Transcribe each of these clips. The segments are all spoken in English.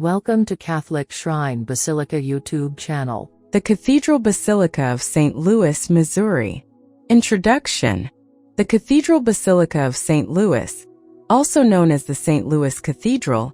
Welcome to Catholic Shrine Basilica YouTube channel. The Cathedral Basilica of St. Louis, Missouri. Introduction. The Cathedral Basilica of St. Louis, also known as the St. Louis Cathedral,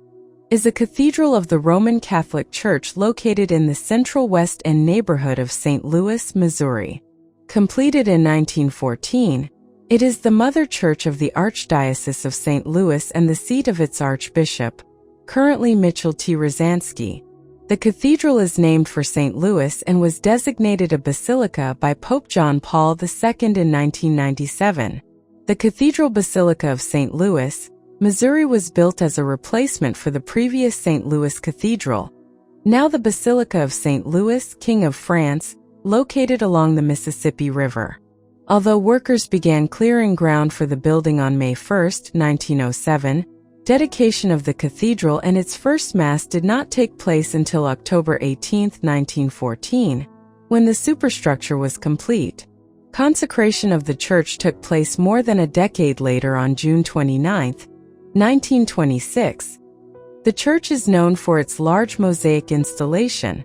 is a cathedral of the Roman Catholic Church located in the Central West End neighborhood of St. Louis, Missouri. Completed in 1914, it is the mother church of the Archdiocese of St. Louis and the seat of its Archbishop, currently Mitchell T. Rosansky. The cathedral is named for St. Louis and was designated a basilica by Pope John Paul II in 1997. The Cathedral Basilica of St. Louis, Missouri was built as a replacement for the previous St. Louis Cathedral, now the Basilica of St. Louis, King of France, located along the Mississippi River. Although workers began clearing ground for the building on May 1, 1907, dedication of the cathedral and its first Mass did not take place until October 18, 1914, when the superstructure was complete. Consecration of the church took place more than a decade later on June 29, 1926. The church is known for its large mosaic installation,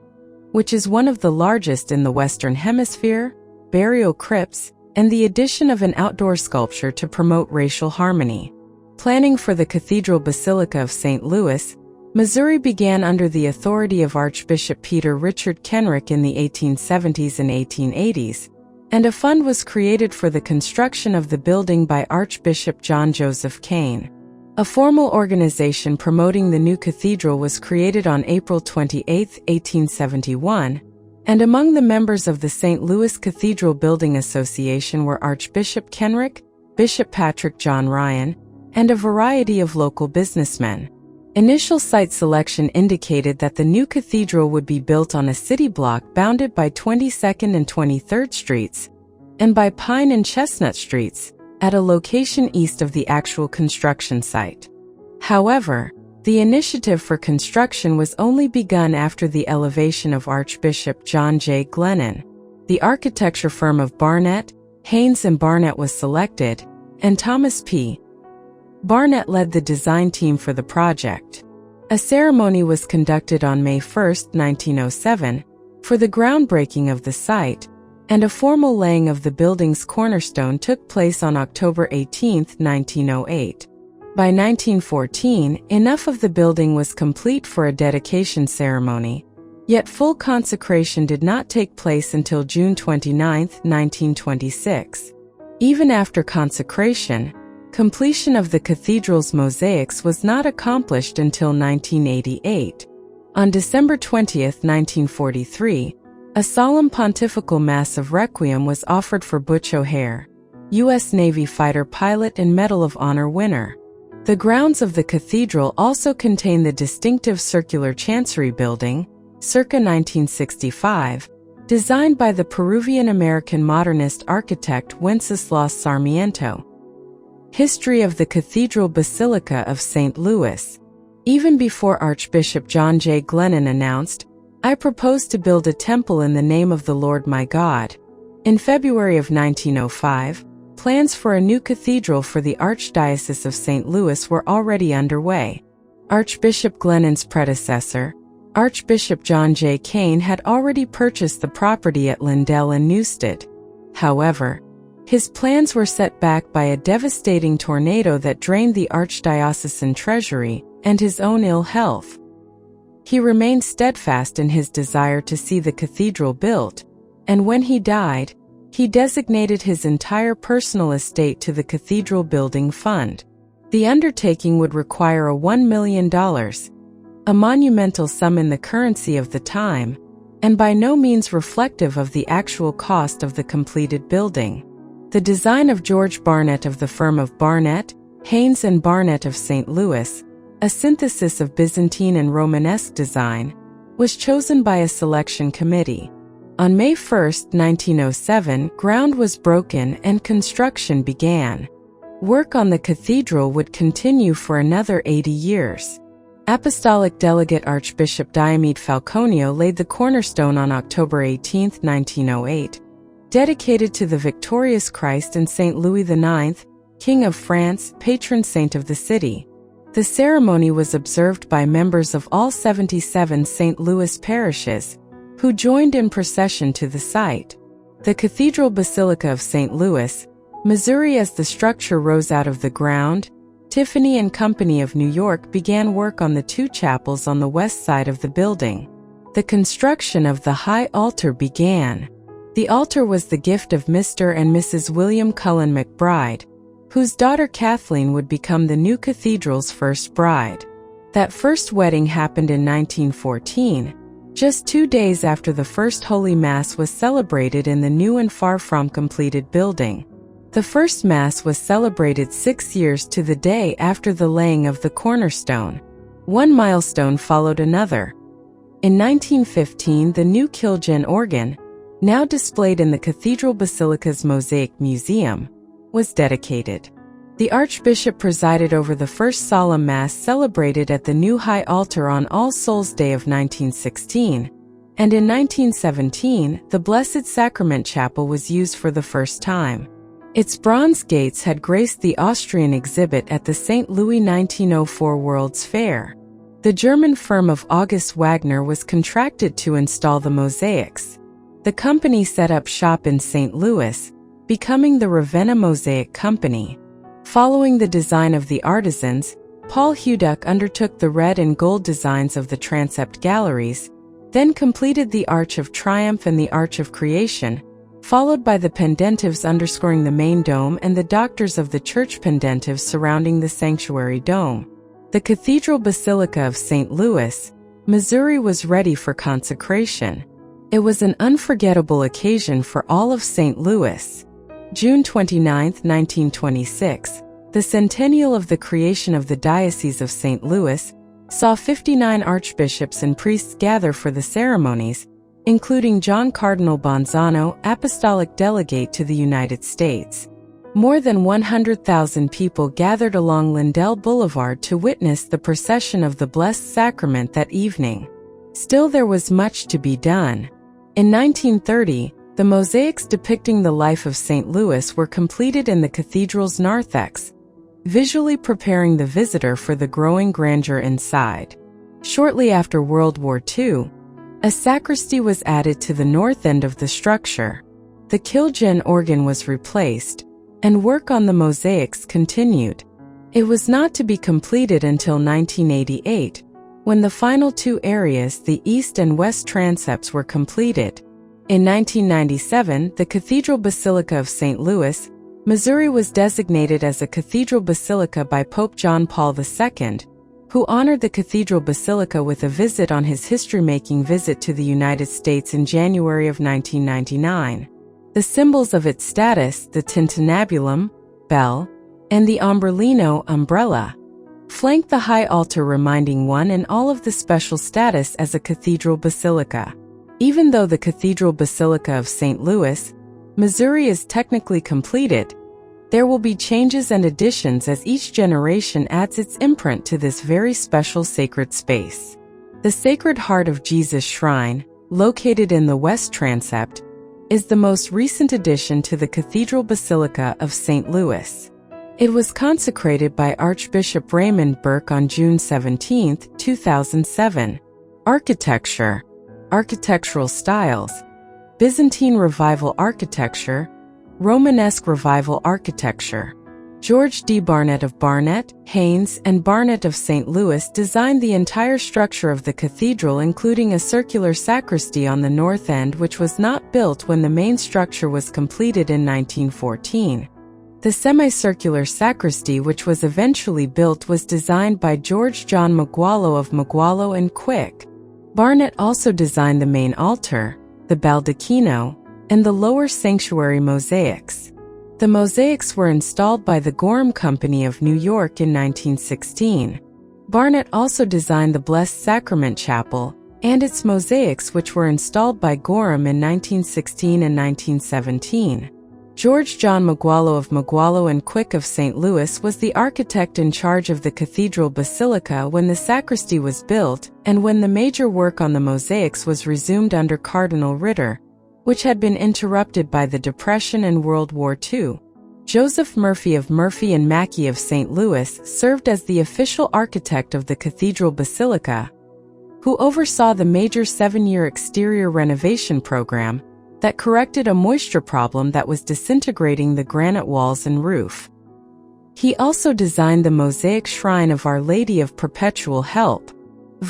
which is one of the largest in the Western Hemisphere, burial crypts, and the addition of an outdoor sculpture to promote racial harmony. Planning for the Cathedral Basilica of St. Louis, Missouri began under the authority of Archbishop Peter Richard Kenrick in the 1870s and 1880s, and a fund was created for the construction of the building by Archbishop John Joseph Kane. A formal organization promoting the new cathedral was created on April 28, 1871, and among the members of the St. Louis Cathedral Building Association were Archbishop Kenrick, Bishop Patrick John Ryan, and a variety of local businessmen. Initial site selection indicated that the new cathedral would be built on a city block bounded by 22nd and 23rd Streets, and by Pine and Chestnut Streets, at a location east of the actual construction site. However, the initiative for construction was only begun after the elevation of Archbishop John J. Glennon. The architecture firm of Barnett, Haynes and Barnett was selected, and Thomas P. Barnett led the design team for the project. A ceremony was conducted on May 1, 1907, for the groundbreaking of the site, and a formal laying of the building's cornerstone took place on October 18, 1908. By 1914, enough of the building was complete for a dedication ceremony, yet full consecration did not take place until June 29, 1926. Even after consecration, completion of the cathedral's mosaics was not accomplished until 1988. On December 20, 1943, a solemn pontifical Mass of Requiem was offered for Butch O'Hare, U.S. Navy fighter pilot and Medal of Honor winner. The grounds of the cathedral also contain the distinctive circular chancery building, circa 1965, designed by the Peruvian-American modernist architect Wenceslaus Sarmiento. History of the Cathedral Basilica of St. Louis. Even before Archbishop John J. Glennon announced, "I propose to build a temple in the name of the Lord my God," in February of 1905, plans for a new cathedral for the Archdiocese of St. Louis were already underway. Archbishop Glennon's predecessor, Archbishop John J. Kane, had already purchased the property at Lindell and Newstead. However, his plans were set back by a devastating tornado that drained the archdiocesan treasury and his own ill health. He remained steadfast in his desire to see the cathedral built, and when he died, he designated his entire personal estate to the Cathedral Building Fund. The undertaking would require a $1 million, a monumental sum in the currency of the time, and by no means reflective of the actual cost of the completed building. The design of George Barnett of the firm of Barnett, Haynes and Barnett of St. Louis, a synthesis of Byzantine and Romanesque design, was chosen by a selection committee. On May 1, 1907, ground was broken and construction began. Work on the cathedral would continue for another 80 years. Apostolic Delegate Archbishop Diomede Falconio laid the cornerstone on October 18, 1908. Dedicated to the victorious Christ and St. Louis IX, King of France, patron saint of the city. The ceremony was observed by members of all 77 St. Louis parishes, who joined in procession to the site. The Cathedral Basilica of St. Louis, Missouri. As the structure rose out of the ground, Tiffany and Company of New York began work on the two chapels on the west side of the building. The construction of the high altar began. The altar was the gift of Mr. and Mrs. William Cullen McBride, whose daughter Kathleen would become the new cathedral's first bride. That first wedding happened in 1914, just 2 days after the first Holy Mass was celebrated in the new and far from completed building. The first Mass was celebrated 6 years to the day after the laying of the cornerstone. One milestone followed another. In 1915, the new Kilgen organ, now displayed in the Cathedral Basilica's Mosaic Museum, was dedicated. The Archbishop presided over the first solemn Mass celebrated at the new high altar on All Souls' Day of 1916, and in 1917, the Blessed Sacrament Chapel was used for the first time. Its bronze gates had graced the Austrian exhibit at the St. Louis 1904 World's Fair. The German firm of August Wagner was contracted to install the mosaics. The company set up shop in St. Louis, becoming the Ravenna Mosaic Company. Following the design of the artisans, Paul Huduck undertook the red and gold designs of the transept galleries, then completed the Arch of Triumph and the Arch of Creation, followed by the pendentives underscoring the main dome and the doctors of the church pendentives surrounding the sanctuary dome. The Cathedral Basilica of St. Louis, Missouri was ready for consecration. It was an unforgettable occasion for all of St. Louis. June 29, 1926, the centennial of the creation of the Diocese of St. Louis, saw 59 archbishops and priests gather for the ceremonies, including John Cardinal Bonzano, Apostolic Delegate to the United States. More than 100,000 people gathered along Lindell Boulevard to witness the procession of the Blessed Sacrament that evening. Still, there was much to be done. In 1930, the mosaics depicting the life of St. Louis were completed in the cathedral's narthex, visually preparing the visitor for the growing grandeur inside. Shortly after World War II, a sacristy was added to the north end of the structure. The Kilgen organ was replaced, and work on the mosaics continued. It was not to be completed until 1988, when the final two areas, the east and west transepts, were completed. In 1997, the Cathedral Basilica of St. Louis, Missouri was designated as a Cathedral Basilica by Pope John Paul II, who honored the Cathedral Basilica with a visit on his history-making visit to the United States in January of 1999. The symbols of its status, the tintinnabulum, bell, and the ombrellino, umbrella, flank the high altar, reminding one and all of the special status as a cathedral basilica. Even though the Cathedral Basilica of St. Louis, Missouri is technically completed, there will be changes and additions as each generation adds its imprint to this very special sacred space. The Sacred Heart of Jesus Shrine, located in the west transept, is the most recent addition to the Cathedral Basilica of St. Louis. It was consecrated by Archbishop Raymond Burke on June 17, 2007. Architecture. Architectural styles: Byzantine Revival architecture, Romanesque Revival architecture. George D. Barnett of Barnett, Haynes, and Barnett of St. Louis designed the entire structure of the cathedral, including a circular sacristy on the north end, which was not built when the main structure was completed in 1914. The semicircular sacristy, which was eventually built, was designed by George John Magualo of Magualo and Quick. Barnett also designed the main altar, the baldacchino, and the lower sanctuary mosaics. The mosaics were installed by the Gorham Company of New York in 1916. Barnett also designed the Blessed Sacrament Chapel and its mosaics, which were installed by Gorham in 1916 and 1917. George John Magualo of Magualo and Quick of St. Louis was the architect in charge of the Cathedral Basilica when the sacristy was built and when the major work on the mosaics was resumed under Cardinal Ritter, which had been interrupted by the Depression and World War II. Joseph Murphy of Murphy and Mackey of St. Louis served as the official architect of the Cathedral Basilica, who oversaw the major 7-year exterior renovation program that corrected a moisture problem that was disintegrating the granite walls and roof. He also designed the Mosaic Shrine of Our Lady of Perpetual Help.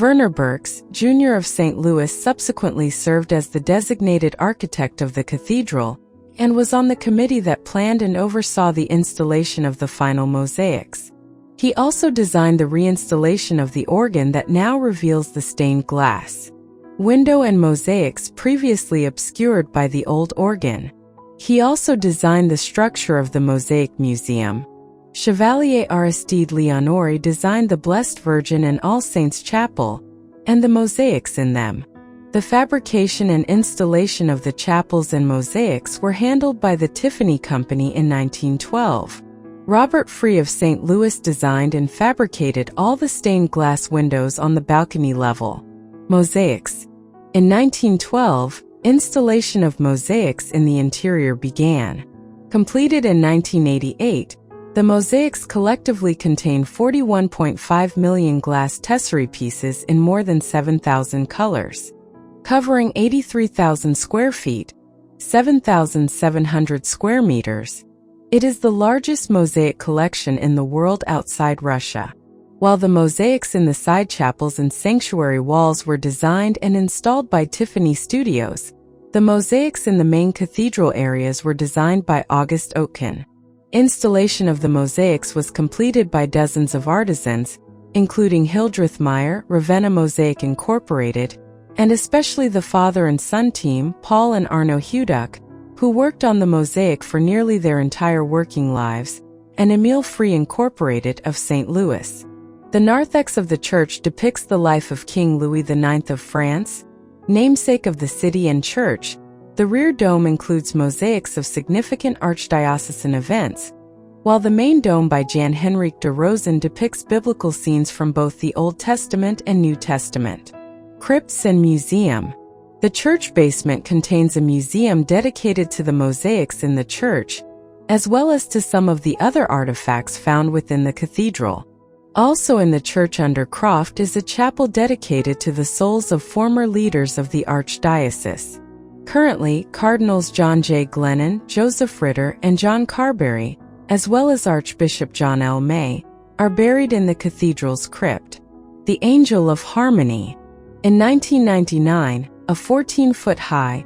Werner Birks, Jr. of St. Louis subsequently served as the designated architect of the cathedral and was on the committee that planned and oversaw the installation of the final mosaics. He also designed the reinstallation of the organ that now reveals the stained glass window and mosaics previously obscured by the old organ. He also designed the structure of the Mosaic Museum. Chevalier Aristide Leonori designed the Blessed Virgin and All Saints Chapel and the mosaics in them. The fabrication and installation of the chapels and mosaics were handled by the Tiffany Company in 1912. Robert Free of St. Louis designed and fabricated all the stained glass windows on the balcony level. Mosaics. In 1912, installation of mosaics in the interior began. Completed in 1988, the mosaics collectively contain 41.5 million glass tesserae pieces in more than 7,000 colors, covering 83,000 square feet, 7,700 square meters. It is the largest mosaic collection in the world outside Russia. While the mosaics in the side chapels and sanctuary walls were designed and installed by Tiffany Studios, the mosaics in the main cathedral areas were designed by August Oetken. Installation of the mosaics was completed by dozens of artisans, including Hildreth Meyer, Ravenna Mosaic Incorporated, and especially the father and son team, Paul and Arno Huduck, who worked on the mosaic for nearly their entire working lives, and Emile Free Incorporated of St. Louis. The narthex of the church depicts the life of King Louis IX of France, namesake of the city and church. The rear dome includes mosaics of significant archdiocesan events, while the main dome by Jan Henrik de Rosen depicts biblical scenes from both the Old Testament and New Testament. Crypts and Museum. The church basement contains a museum dedicated to the mosaics in the church, as well as to some of the other artifacts found within the cathedral. Also in the church under Croft is a chapel dedicated to the souls of former leaders of the archdiocese. Currently, Cardinals John J. Glennon, Joseph Ritter, and John Carberry, as well as Archbishop John L. May, are buried in the cathedral's crypt. The Angel of Harmony. In 1999, a 14-foot-high,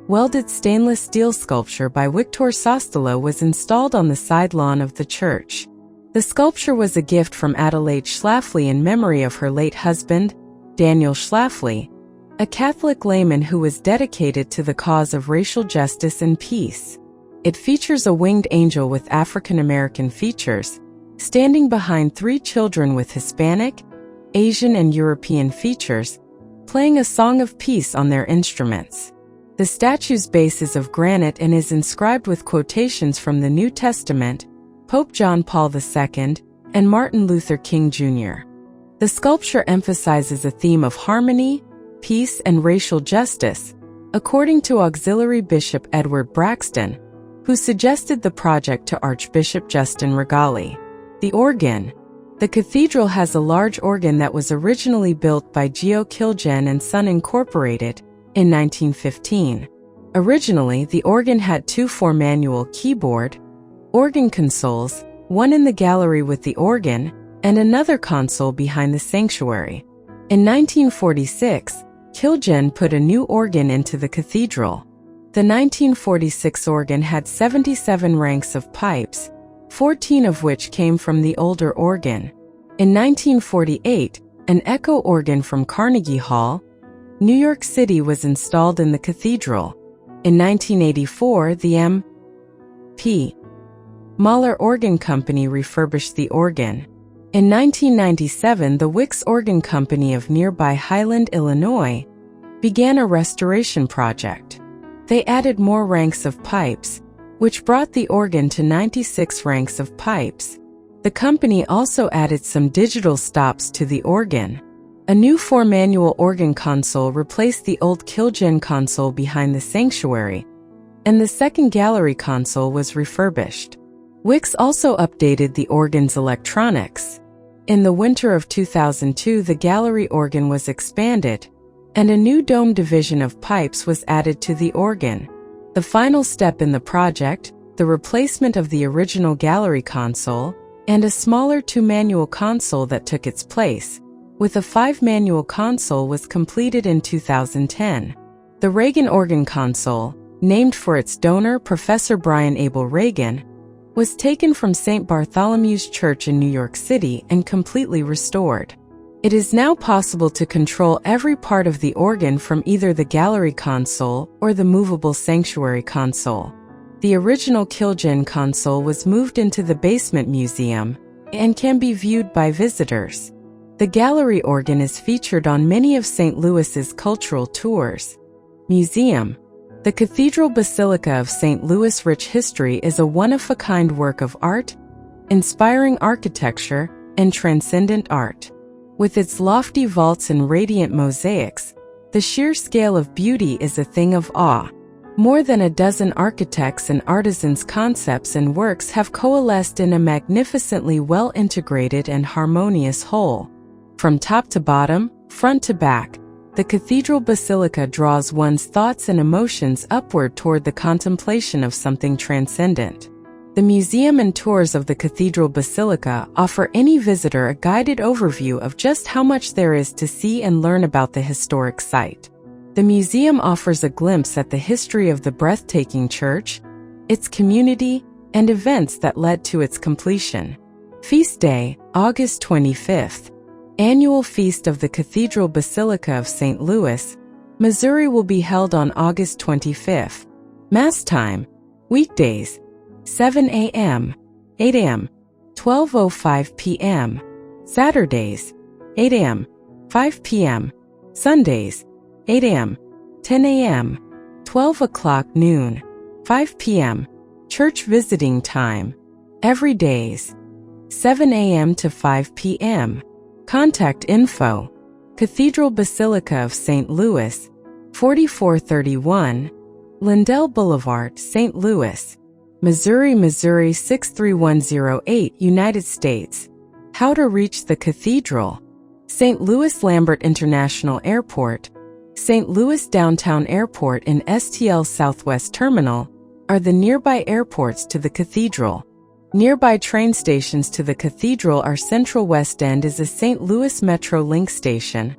welded stainless steel sculpture by Victor Sostolo was installed on the side lawn of the church. The sculpture was a gift from Adelaide Schlafly in memory of her late husband, Daniel Schlafly, a Catholic layman who was dedicated to the cause of racial justice and peace. It features a winged angel with African American features, standing behind 3 children with Hispanic, Asian, and European features, playing a song of peace on their instruments. The statue's base is of granite and is inscribed with quotations from the New Testament, Pope John Paul II, and Martin Luther King Jr. The sculpture emphasizes a theme of harmony, peace, and racial justice, according to Auxiliary Bishop Edward Braxton, who suggested the project to Archbishop Justin Regali. The organ. The cathedral has a large organ that was originally built by Geo Kilgen and Son Incorporated in 1915. Originally, the organ had 2 4-manual keyboard organ consoles, one in the gallery with the organ, and another console behind the sanctuary. In 1946, Kilgen put a new organ into the cathedral. The 1946 organ had 77 ranks of pipes, 14 of which came from the older organ. In 1948, an echo organ from Carnegie Hall, New York City was installed in the cathedral. In 1984, the M.P. Mahler Organ Company refurbished the organ. In 1997, the Wicks Organ Company of nearby Highland, Illinois, began a restoration project. They added more ranks of pipes, which brought the organ to 96 ranks of pipes. The company also added some digital stops to the organ. A new 4-manual organ console replaced the old Kilgen console behind the sanctuary, and the second gallery console was refurbished. Wix also updated the organ's electronics. In the winter of 2002, the gallery organ was expanded, and a new dome division of pipes was added to the organ. The final step in the project, the replacement of the original gallery console, and a smaller 2-manual console that took its place, with a 5-manual console, was completed in 2010. The Reagan organ console, named for its donor Professor Brian Abel Reagan, was taken from St. Bartholomew's Church in New York City and completely restored. It is now possible to control every part of the organ from either the gallery console or the movable sanctuary console. The original Kilgen console was moved into the basement museum and can be viewed by visitors. The gallery organ is featured on many of St. Louis's cultural tours. Museum. The Cathedral Basilica of St. Louis' rich history is a one-of-a-kind work of art, inspiring architecture, and transcendent art. With its lofty vaults and radiant mosaics, the sheer scale of beauty is a thing of awe. More than a dozen architects' and artisans' concepts and works have coalesced in a magnificently well-integrated and harmonious whole. From top to bottom, front to back, the Cathedral Basilica draws one's thoughts and emotions upward toward the contemplation of something transcendent. The museum and tours of the Cathedral Basilica offer any visitor a guided overview of just how much there is to see and learn about the historic site. The museum offers a glimpse at the history of the breathtaking church, its community, and events that led to its completion. Feast Day, August 25th. Annual Feast of the Cathedral Basilica of St. Louis, Missouri will be held on August 25th. Mass time, weekdays, 7 a.m., 8 a.m., 12:05 p.m., Saturdays, 8 a.m., 5 p.m., Sundays, 8 a.m., 10 a.m., 12 o'clock noon, 5 p.m., church visiting time, every days, 7 a.m. to 5 p.m. Contact info, Cathedral Basilica of St. Louis, 4431, Lindell Boulevard, St. Louis, Missouri 63108, United States. How to reach the cathedral. St. Louis Lambert International Airport, St. Louis Downtown Airport and STL Southwest Terminal are the nearby airports to the cathedral. Nearby train stations to the cathedral are Central West End is a St. Louis Metro Link station,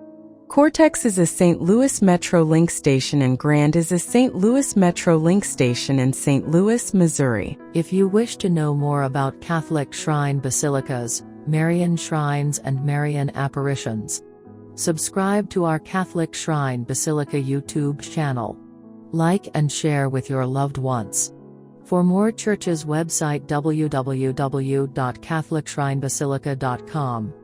Cortex is a St. Louis Metro Link station, and Grand is a St. Louis Metro Link station in St. Louis, Missouri. If you wish to know more about Catholic shrine basilicas, Marian shrines and Marian apparitions, subscribe to our Catholic Shrine Basilica YouTube channel. Like and share with your loved ones. For more churches website www.catholicshrinebasilica.com.